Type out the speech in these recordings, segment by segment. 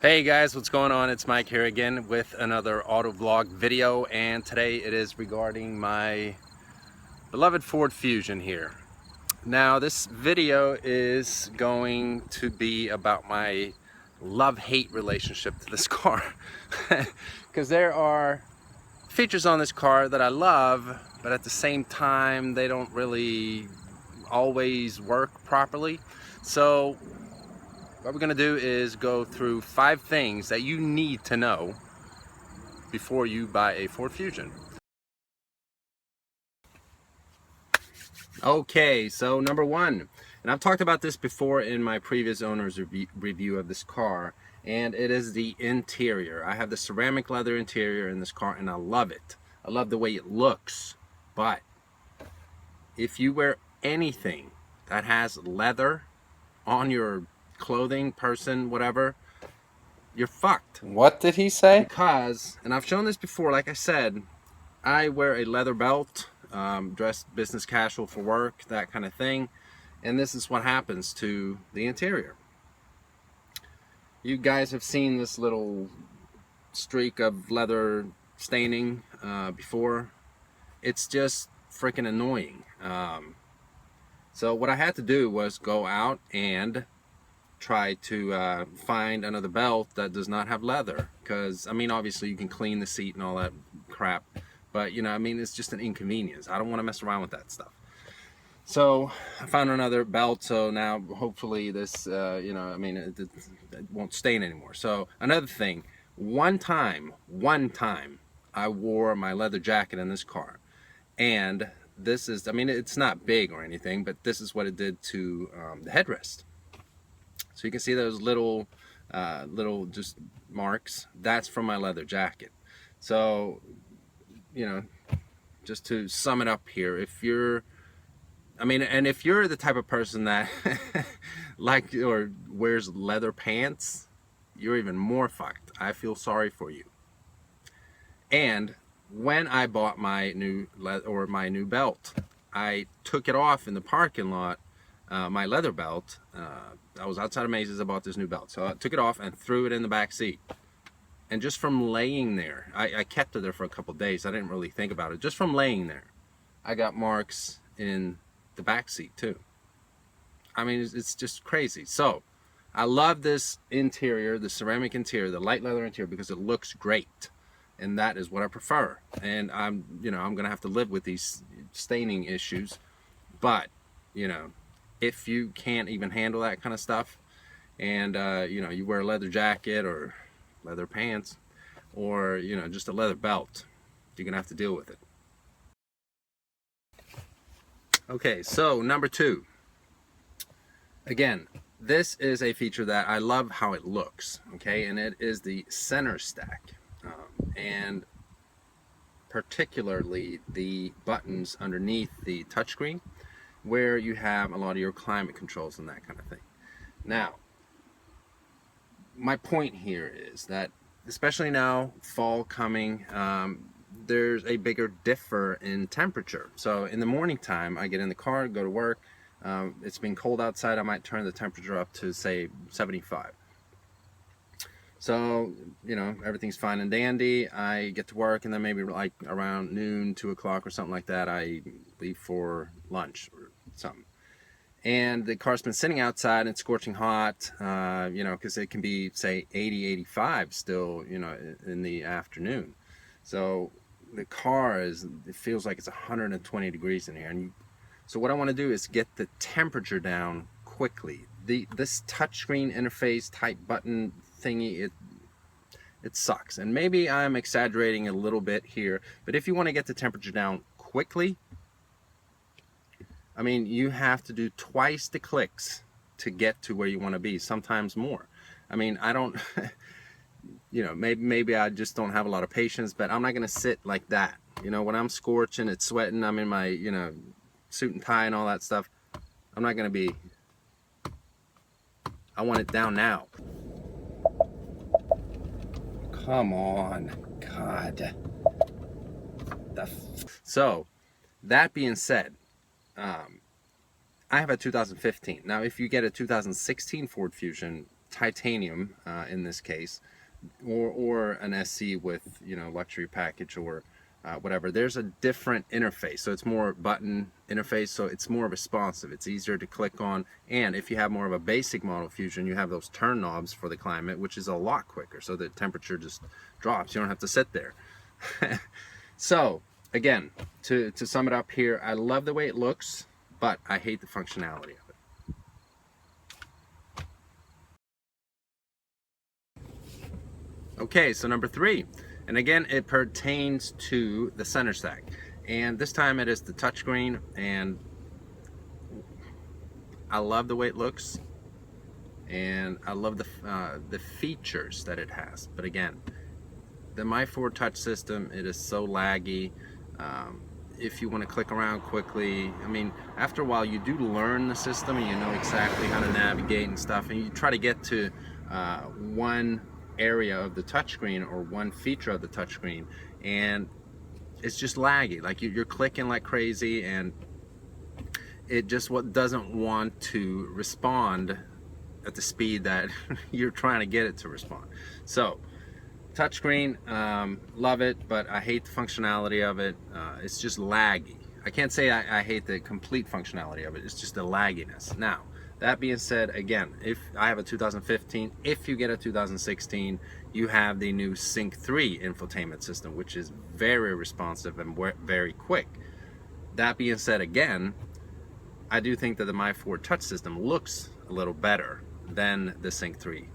Hey guys, what's going on? It's Mike here again with another auto vlog video, and today it is regarding my beloved Ford Fusion here. Now this video is going to be about my love-hate relationship to this car because there are features on this car that I love, but at the same time they don't really always work properly. So what we're going to do is go through 5 things that you need to know before you buy a Ford Fusion. Okay, so number 1, and I've talked about this before in my previous owner's review of this car, and it is the interior. I have the ceramic leather interior in this car and I love it. I love the way it looks, but if you wear anything that has leather on your clothing, person, whatever, you're fucked. What did he say? Because, and I've shown this before, like I said, I wear a leather belt, dress business casual for work, that kind of thing, and this is what happens to the interior. You guys have seen this little streak of leather staining before. It's just freaking annoying. So what I had to do was go out and try to find another belt that does not have leather, because I mean obviously you can clean the seat and all that crap, but you know, I mean, it's just an inconvenience. I don't want to mess around with that stuff. So I found another belt, so now hopefully this you know, I mean, it won't stain anymore. So another thing, one time I wore my leather jacket in this car, and this is, I mean, it's not big or anything, but this is what it did to the headrest. So you can see those little just marks. That's from my leather jacket. So, you know, just to sum it up here, if you're, I mean, and if you're the type of person that like or wears leather pants, you're even more fucked. I feel sorry for you. And when I bought my new belt, I took it off in the parking lot. My leather belt, I was outside of Macy's, I bought this new belt, so I took it off and threw it in the back seat. And just from laying there, I kept it there for a couple days. I didn't really think about it. Just from laying there, I got marks in the back seat too. I mean, it's just crazy. So I love this interior, the ceramic interior, the light leather interior, because it looks great, and that is what I prefer. And I'm gonna have to live with these staining issues, but you know, if you can't even handle that kind of stuff, and you know, you wear a leather jacket or leather pants, or you know, just a leather belt, you're gonna have to deal with it. Okay, so number 2, again, this is a feature that I love how it looks, okay, and it is the center stack, and particularly the buttons underneath the touchscreen, where you have a lot of your climate controls and that kind of thing. Now, my point here is that, especially now, fall coming, there's a bigger differ in temperature. So in the morning time, I get in the car, go to work, it's been cold outside, I might turn the temperature up to say 75. So, you know, everything's fine and dandy. I get to work, and then maybe like around noon, 2 o'clock or something like that, I leave for lunch or something. And the car's been sitting outside and scorching hot, you know, because it can be, say, 80, 85 still, you know, in the afternoon. So the car is, it feels like it's 120 degrees in here. And so what I want to do is get the temperature down quickly. This touchscreen interface type button thingy, it sucks. And maybe I'm exaggerating a little bit here, but if you want to get the temperature down quickly, I mean, you have to do twice the clicks to get to where you want to be, sometimes more. I mean, I don't, you know, maybe I just don't have a lot of patience, but I'm not going to sit like that. You know, when I'm scorching, it's sweating, I'm in my, you know, suit and tie and all that stuff, I'm not going to be, I want it down now. Come on, God. So, that being said, I have a 2015. Now, if you get a 2016 Ford Fusion, titanium in this case, or an SC with, you know, luxury package or whatever, there's a different interface. So it's more button interface, so it's more responsive, it's easier to click on. And if you have more of a basic model Fusion, you have those turn knobs for the climate, which is a lot quicker, so the temperature just drops. You don't have to sit there. So again, to sum it up here, I love the way it looks, but I hate the functionality of it. Okay, so number 3, and again, it pertains to the center stack, and this time it is the touchscreen, and I love the way it looks, and I love the features that it has. But again, the My Ford Touch system, it is so laggy. If you want to click around quickly, I mean, after a while you do learn the system and you know exactly how to navigate and stuff, and you try to get to one area of the touchscreen or one feature of the touchscreen, and it's just laggy. Like you're clicking like crazy, and it just doesn't want to respond at the speed that you're trying to get it to respond. So touchscreen, love it, but I hate the functionality of it. It's just laggy. I can't say I hate the complete functionality of it. It's just the lagginess. Now, that being said, again, if I have a 2015, if you get a 2016, you have the new Sync 3 infotainment system, which is very responsive and very quick. That being said, again, I do think that the My Ford Touch system looks a little better than the Sync 3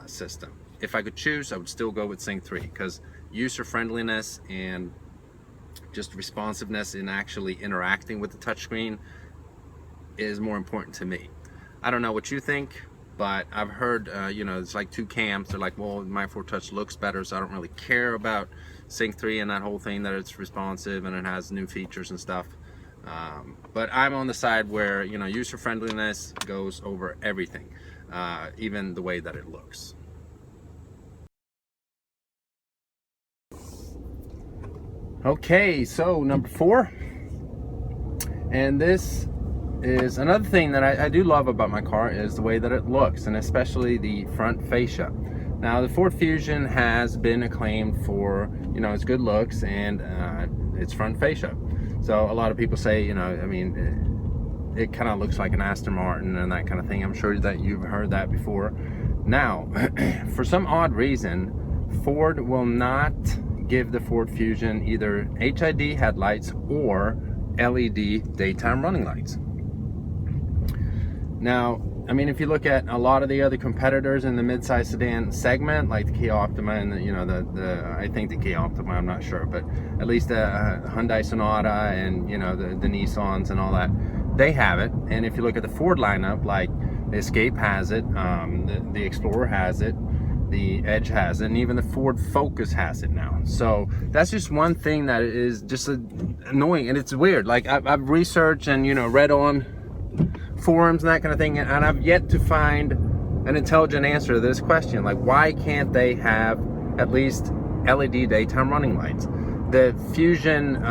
system. If I could choose, I would still go with Sync 3, because user friendliness and just responsiveness in actually interacting with the touchscreen is more important to me. I don't know what you think, but I've heard, you know, it's like two camps. They're like, well, My Ford Touch looks better, so I don't really care about Sync 3 and that whole thing, that it's responsive and it has new features and stuff. But I'm on the side where, you know, user friendliness goes over everything, even the way that it looks. Okay, so number 4, and this is another thing that I do love about my car, is the way that it looks, and especially the front fascia. Now, the Ford Fusion has been acclaimed for, you know, its good looks and its front fascia. So a lot of people say, you know, I mean, it kind of looks like an Aston Martin and that kind of thing. I'm sure that you've heard that before. Now, for some odd reason, Ford will not give the Ford Fusion either HID headlights or LED daytime running lights. Now, I mean, if you look at a lot of the other competitors in the midsize sedan segment, like the Kia Optima and the, you know, I think the Kia Optima, I'm not sure, but at least the Hyundai Sonata and, you know, the Nissans and all that, they have it. And if you look at the Ford lineup, like the Escape has it, the Explorer has it, the Edge has it, and even the Ford Focus has it now. So that's just one thing that is just annoying, and it's weird. Like I've researched and, you know, read on forums and that kind of thing, and I've yet to find an intelligent answer to this question. Like, why can't they have at least LED daytime running lights? The Fusion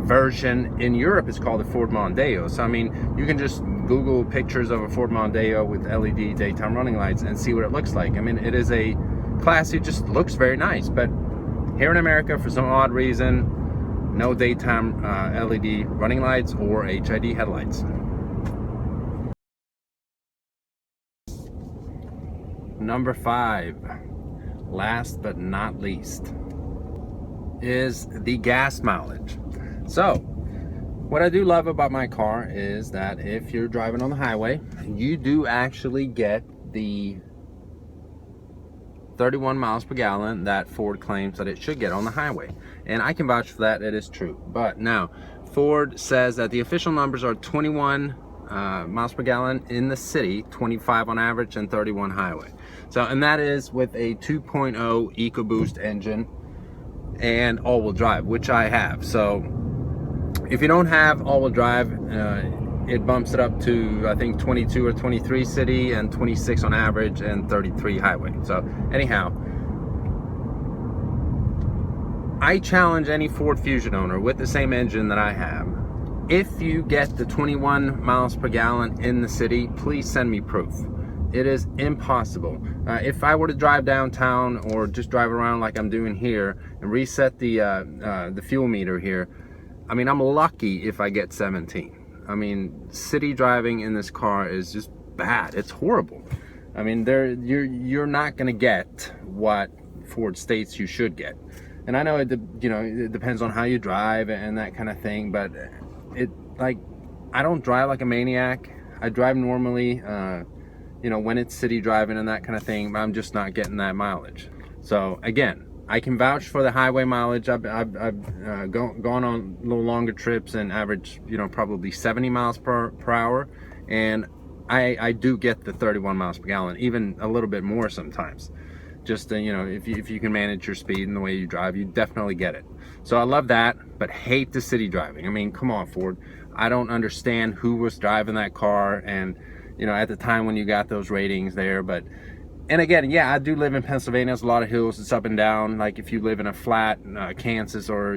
version in Europe is called the Ford Mondeo. So I mean, you can just Google pictures of a Ford Mondeo with LED daytime running lights and see what it looks like. I mean, it is a classy, just looks very nice. But here in America, for some odd reason, no daytime LED running lights or HID headlights. Number 5, last but not least, is the gas mileage. So what I do love about my car is that if you're driving on the highway, you do actually get the 31 miles per gallon that Ford claims that it should get on the highway, and I can vouch for that. It is true. But now Ford says that the official numbers are 21 miles per gallon in the city, 25 on average, and 31 highway. So, and that is with a 2.0 Ecoboost engine and all-wheel drive, which I have. So if you don't have all-wheel drive, it bumps it up to, I think, 22 or 23 city and 26 on average and 33 highway. So anyhow, I challenge any Ford Fusion owner with the same engine that I have, if you get the 21 miles per gallon in the city, please send me proof. It is impossible. If I were to drive downtown or just drive around like I'm doing here and reset the fuel meter here, I mean, I'm lucky if I get 17. I mean, city driving in this car is just bad. It's horrible. I mean, you're not going to get what Ford states you should get. And I know it depends on how you drive and that kind of thing, but I don't drive like a maniac. I drive normally, when it's city driving and that kind of thing, but I'm just not getting that mileage. So again, I can vouch for the highway mileage. I've gone on a little longer trips and average, probably 70 miles per hour, and I do get the 31 miles per gallon, even a little bit more sometimes. Just if you can manage your speed and the way you drive, you definitely get it. So I love that, but hate the city driving. I mean, come on, Ford. I don't understand who was driving that car, and at the time when you got those ratings there. But and again, yeah, I do live in Pennsylvania. There's a lot of hills. It's up and down. Like if you live in a flat Kansas or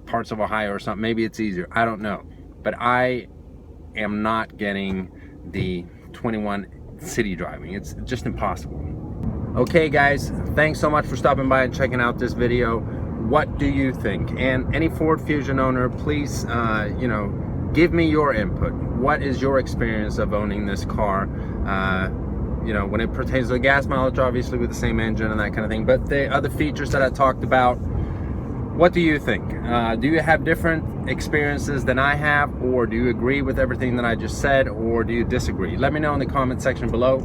parts of Ohio or something, maybe it's easier. I don't know, but I am not getting the 21 city driving. It's just impossible. Okay guys, thanks so much for stopping by and checking out this video. What do you think? And any Ford Fusion owner, please give me your input. What is your experience of owning this car? When it pertains to the gas mileage, obviously with the same engine and that kind of thing, but the other features that I talked about, what do you think? Do you have different experiences than I have, or do you agree with everything that I just said, or do you disagree? Let me know in the comment section below.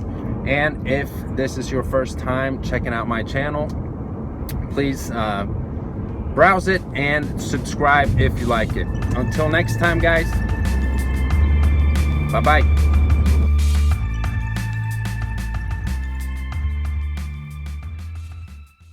And if this is your first time checking out my channel, please browse it and subscribe if you like it. Until next time, guys, bye-bye.